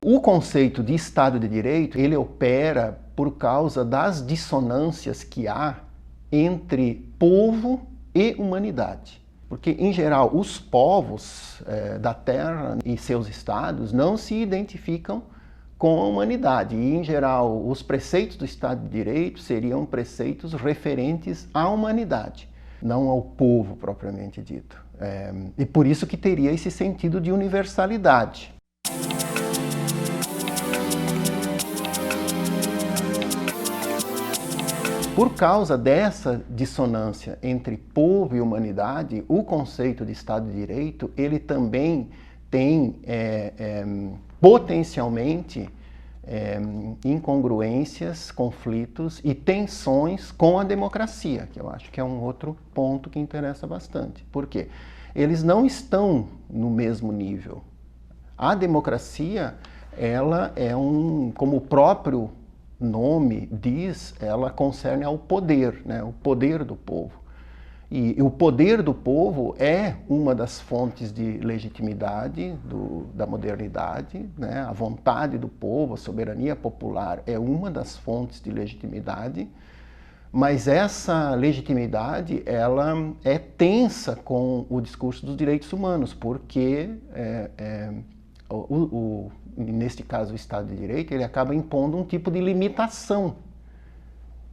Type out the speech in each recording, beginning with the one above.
O conceito de Estado de Direito, ele opera por causa das dissonâncias que há entre povo e humanidade. Porque, em geral, os povos da Terra e seus estados não se identificam com a humanidade. E, em geral, os preceitos do Estado de Direito seriam preceitos referentes à humanidade, não ao povo propriamente dito. E por isso que teria esse sentido de universalidade. Por causa dessa dissonância entre povo e humanidade, o conceito de Estado de Direito, ele também tem potencialmente incongruências, conflitos e tensões com a democracia, que eu acho que é um outro ponto que interessa bastante. Por quê? Eles não estão no mesmo nível. A democracia, ela é como o próprio nome diz, ela concerne ao poder, né? O poder do povo. E o poder do povo é uma das fontes de legitimidade da modernidade, né? A vontade do povo, a soberania popular é uma das fontes de legitimidade, mas essa legitimidade ela é tensa com o discurso dos direitos humanos, porque neste caso o Estado de Direito, ele acaba impondo um tipo de limitação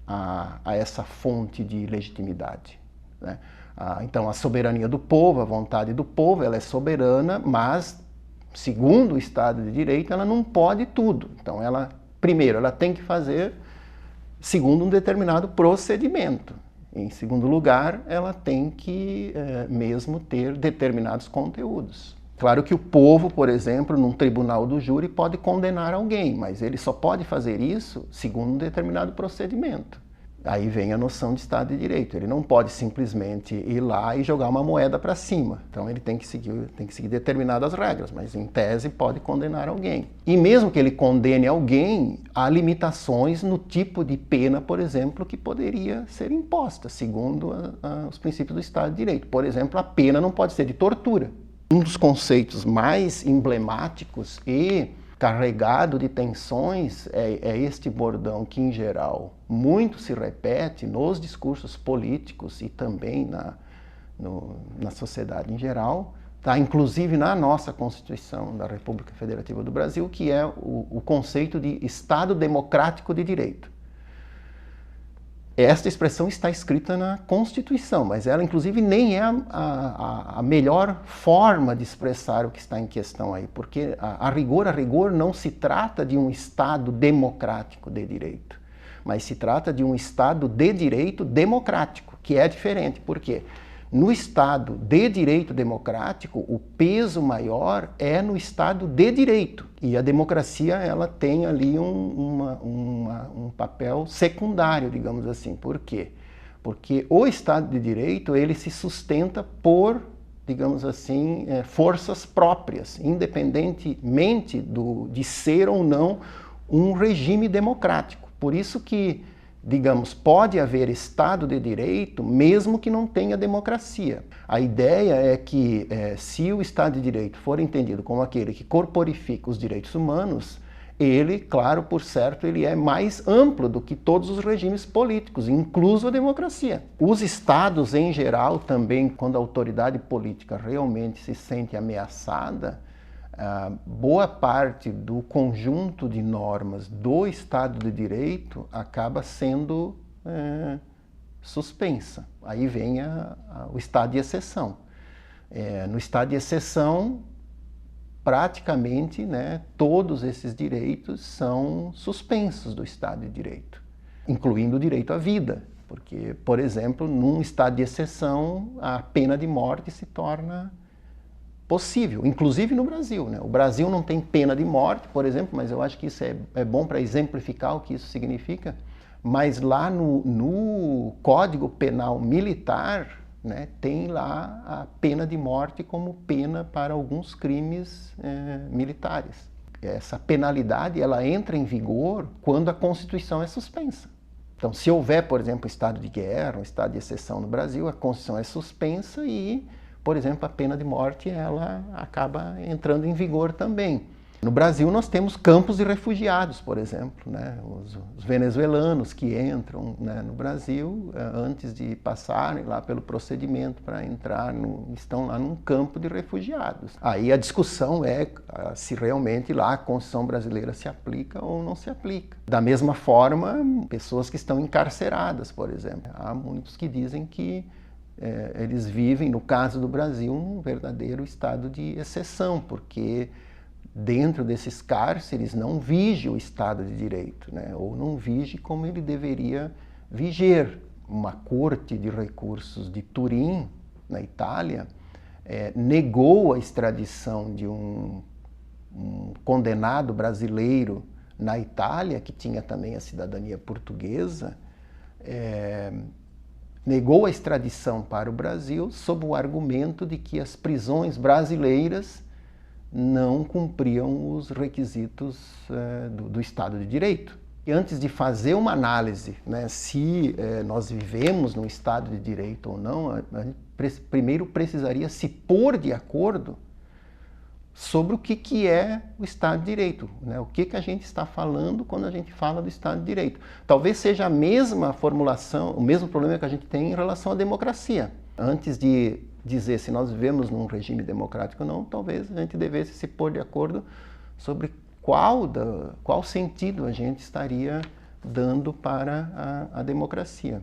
a essa fonte de legitimidade, né? Então, a soberania do povo, a vontade do povo, ela é soberana, mas, segundo o Estado de Direito, ela não pode tudo. Então, primeiro, ela tem que fazer segundo um determinado procedimento. Em segundo lugar, ela tem que mesmo ter determinados conteúdos. Claro que o povo, por exemplo, num tribunal do júri pode condenar alguém, mas ele só pode fazer isso segundo um determinado procedimento. Aí vem a noção de Estado de Direito. Ele não pode simplesmente ir lá e jogar uma moeda para cima. Então ele tem que seguir determinadas regras, mas em tese pode condenar alguém. E mesmo que ele condene alguém, há limitações no tipo de pena, por exemplo, que poderia ser imposta, segundo os princípios do Estado de Direito. Por exemplo, a pena não pode ser de tortura. Um dos conceitos mais emblemáticos e carregado de tensões é este bordão que, em geral, muito se repete nos discursos políticos e também na sociedade em geral, tá? Inclusive na nossa Constituição da República Federativa do Brasil, que é o conceito de Estado Democrático de Direito. Esta expressão está escrita na Constituição, mas ela, inclusive, nem é a melhor forma de expressar o que está em questão aí, porque, a rigor, não se trata de um Estado democrático de direito, mas se trata de um Estado de direito democrático, que é diferente. Por quê? No Estado de direito democrático, o peso maior é no Estado de direito. E a democracia, ela tem ali um papel secundário, digamos assim. Por quê? Porque o Estado de direito, ele se sustenta por, digamos assim, forças próprias, independentemente de ser ou não um regime democrático. Por isso que, digamos, pode haver Estado de Direito mesmo que não tenha democracia. A ideia é que, se o Estado de Direito for entendido como aquele que corporifica os direitos humanos, ele, claro, por certo, ele é mais amplo do que todos os regimes políticos, incluso a democracia. Os Estados, em geral, também, quando a autoridade política realmente se sente ameaçada, boa parte do conjunto de normas do Estado de Direito acaba sendo suspensa. Aí vem o estado de exceção. No estado de exceção, praticamente, né, todos esses direitos são suspensos do Estado de Direito, incluindo o direito à vida. Porque, por exemplo, num estado de exceção, a pena de morte se torna possível, inclusive no Brasil, né? O Brasil não tem pena de morte, por exemplo, mas eu acho que isso é bom para exemplificar o que isso significa. Mas lá no Código Penal Militar, né, tem lá a pena de morte como pena para alguns crimes militares. Essa penalidade, ela entra em vigor quando a Constituição é suspensa. Então, se houver, por exemplo, estado de guerra, um estado de exceção no Brasil, a Constituição é suspensa e, por exemplo, a pena de morte, ela acaba entrando em vigor também. No Brasil nós temos campos de refugiados, por exemplo, né? Os venezuelanos que entram, né, no Brasil, antes de passarem lá pelo procedimento para entrar, estão lá num campo de refugiados. Aí a discussão é se realmente lá a Constituição brasileira se aplica ou não se aplica. Da mesma forma, pessoas que estão encarceradas, por exemplo. Há muitos que dizem que eles vivem, no caso do Brasil, um verdadeiro estado de exceção, porque dentro desses cárceres não vige o Estado de Direito, né? Ou não vige como ele deveria viger. Uma corte de recursos de Turim, na Itália, negou a extradição de um condenado brasileiro na Itália, que tinha também a cidadania portuguesa, negou a extradição para o Brasil sob o argumento de que as prisões brasileiras não cumpriam os requisitos do Estado de Direito. E antes de fazer uma análise, né, se nós vivemos num Estado de Direito ou não, a gente primeiro precisaria se pôr de acordo sobre o que é o Estado de Direito, né? O que a gente está falando quando a gente fala do Estado de Direito. Talvez seja a mesma formulação, o mesmo problema que a gente tem em relação à democracia. Antes de dizer se nós vivemos num regime democrático ou não, talvez a gente devesse se pôr de acordo sobre qual sentido a gente estaria dando para a democracia.